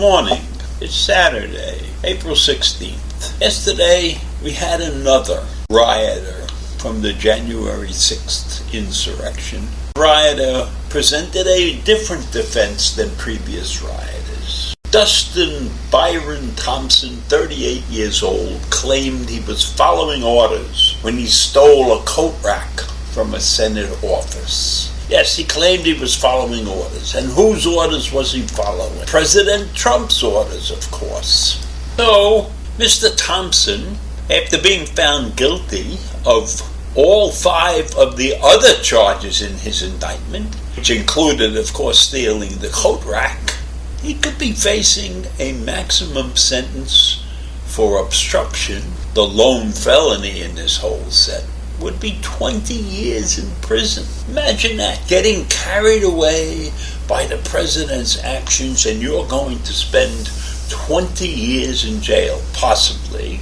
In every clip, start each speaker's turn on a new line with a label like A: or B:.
A: Morning. It's Saturday, April 16th. Yesterday, we had another rioter from the January 6th insurrection. The rioter presented a different defense than previous rioters. Dustin Byron Thompson, 38 years old, claimed he was following orders when he stole a coat rack from a Senate office. Yes, he claimed he was following orders. And whose orders was he following? President Trump's orders, of course. So, Mr. Thompson, after being found guilty of all 5 of the other charges in his indictment, which included, of course, stealing the coat rack, he could be facing a maximum sentence for obstruction. The lone felony in this whole set would be 20 years in prison. Imagine that, getting carried away by the president's actions, and you're going to spend 20 years in jail, possibly.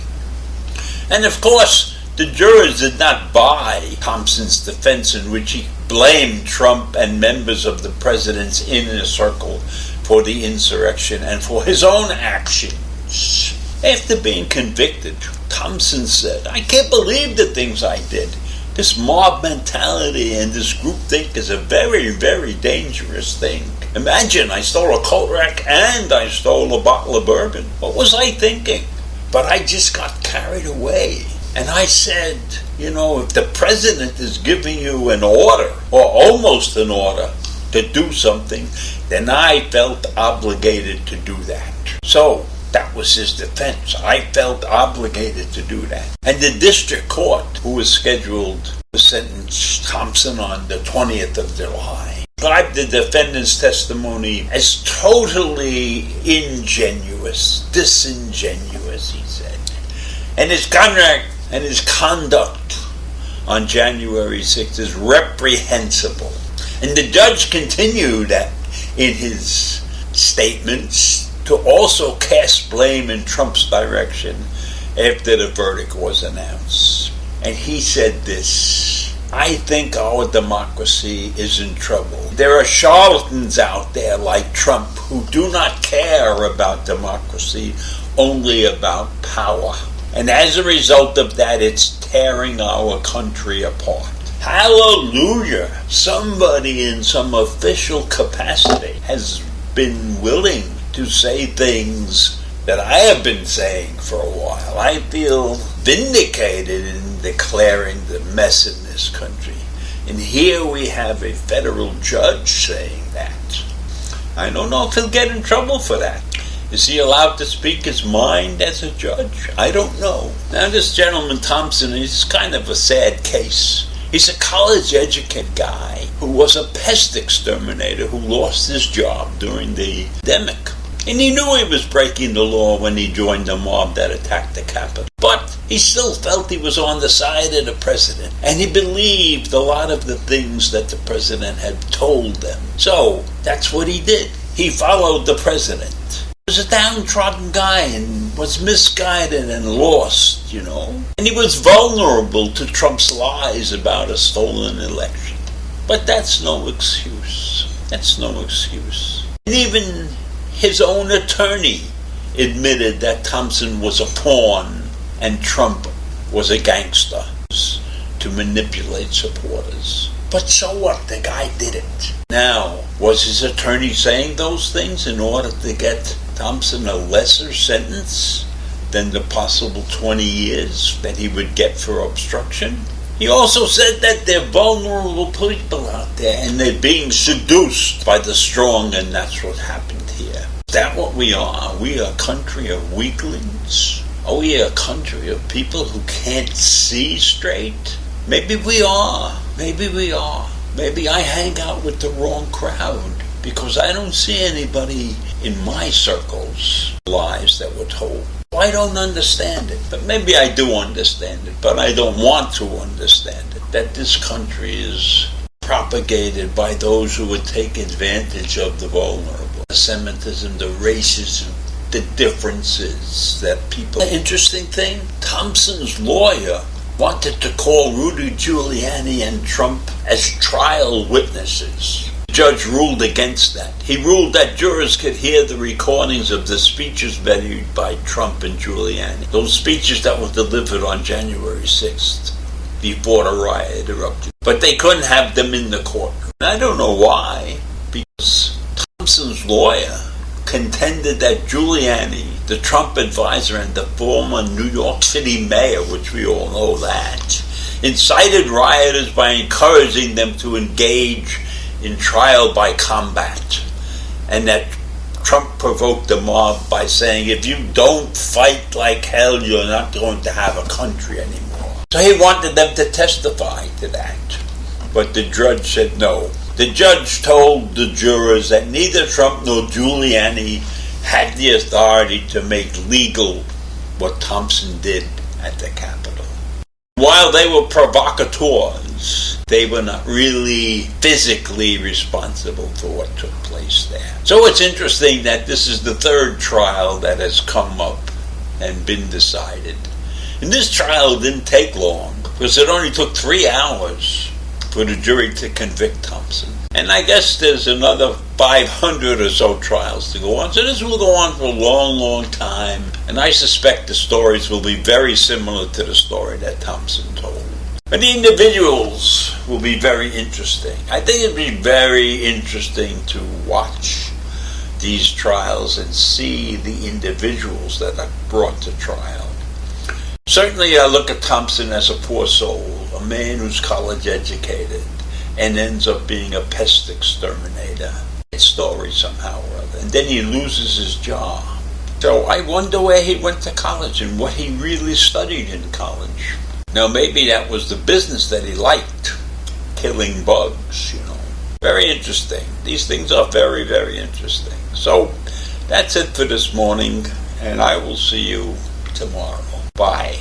A: And of course, the jurors did not buy Thompson's defense, in which he blamed Trump and members of the president's inner circle for the insurrection and for his own actions. After being convicted, Thompson said, "I can't believe the things I did. This mob mentality and this groupthink is a very, very dangerous thing. Imagine, I stole a coat rack and I stole a bottle of bourbon. What was I thinking? But I just got carried away. And I said, if the president is giving you an order, or almost an order, to do something, then I felt obligated to do that." So, that was his defense. I felt obligated to do that. And the district court, who was scheduled to sentence Thompson on the 20th of July, described the defendant's testimony as totally disingenuous, he said. And his conduct on January 6th is reprehensible. And the judge continued in his statements to also cast blame in Trump's direction after the verdict was announced. And he said this: "I think our democracy is in trouble. There are charlatans out there like Trump who do not care about democracy, only about power. And as a result of that, it's tearing our country apart." Hallelujah! Somebody in some official capacity has been willing to say things that I have been saying for a while. I feel vindicated in declaring the mess in this country. And here we have a federal judge saying that. I don't know if he'll get in trouble for that. Is he allowed to speak his mind as a judge? I don't know. Now, this gentleman Thompson is kind of a sad case. He's a college-educated guy who was a pest exterminator who lost his job during the pandemic. And he knew he was breaking the law when he joined the mob that attacked the Capitol. But he still felt he was on the side of the president. And he believed a lot of the things that the president had told them. So, that's what he did. He followed the president. He was a downtrodden guy and was misguided and lost, And he was vulnerable to Trump's lies about a stolen election. But that's no excuse. That's no excuse. And even his own attorney admitted that Thompson was a pawn and Trump was a gangster to manipulate supporters. But so what? The guy did it. Now, was his attorney saying those things in order to get Thompson a lesser sentence than the possible 20 years that he would get for obstruction? He also said that there are vulnerable people out there and they're being seduced by the strong, and that's what happened here. Is that what we are? Are we a country of weaklings? Are we a country of people who can't see straight? Maybe we are. Maybe we are. maybe I hang out with the wrong crowd, because I don't see anybody in my circles lies that were told. I don't understand it, but maybe I do understand it, but I don't want to understand it, that this country is propagated by those who would take advantage of the vulnerable. The Semitism, the racism, the differences that people... The interesting thing, Thompson's lawyer wanted to call Rudy Giuliani and Trump as trial witnesses. The judge ruled against that. He ruled that jurors could hear the recordings of the speeches made by Trump and Giuliani. Those speeches that were delivered on January 6th, before the riot erupted. But they couldn't have them in the courtroom. And I don't know why, because Thompson's lawyer contended that Giuliani, the Trump advisor and the former New York City mayor, which we all know that, incited rioters by encouraging them to engage in trial by combat, and that Trump provoked the mob by saying, if you don't fight like hell, you're not going to have a country anymore. So he wanted them to testify to that, but the judge said no. The judge told the jurors that neither Trump nor Giuliani had the authority to make legal what Thompson did at the Capitol. While they were provocateurs, they were not really physically responsible for what took place there. So it's interesting that this is the third trial that has come up and been decided. And this trial didn't take long, because it only took 3 hours for the jury to convict Thompson. And I guess there's another 500 or so trials to go on. So this will go on for a long, long time. And I suspect the stories will be very similar to the story that Thompson told. But the individuals will be very interesting. I think it'd be very interesting to watch these trials and see the individuals that are brought to trial. Certainly I look at Thompson as a poor soul, a man who's college educated and ends up being a pest exterminator. It's story somehow or other. And then he loses his job. So I wonder where he went to college and what he really studied in college. Now maybe that was the business that he liked, killing bugs, Very interesting. These things are very, very interesting. So that's it for this morning, and I will see you tomorrow. Bye.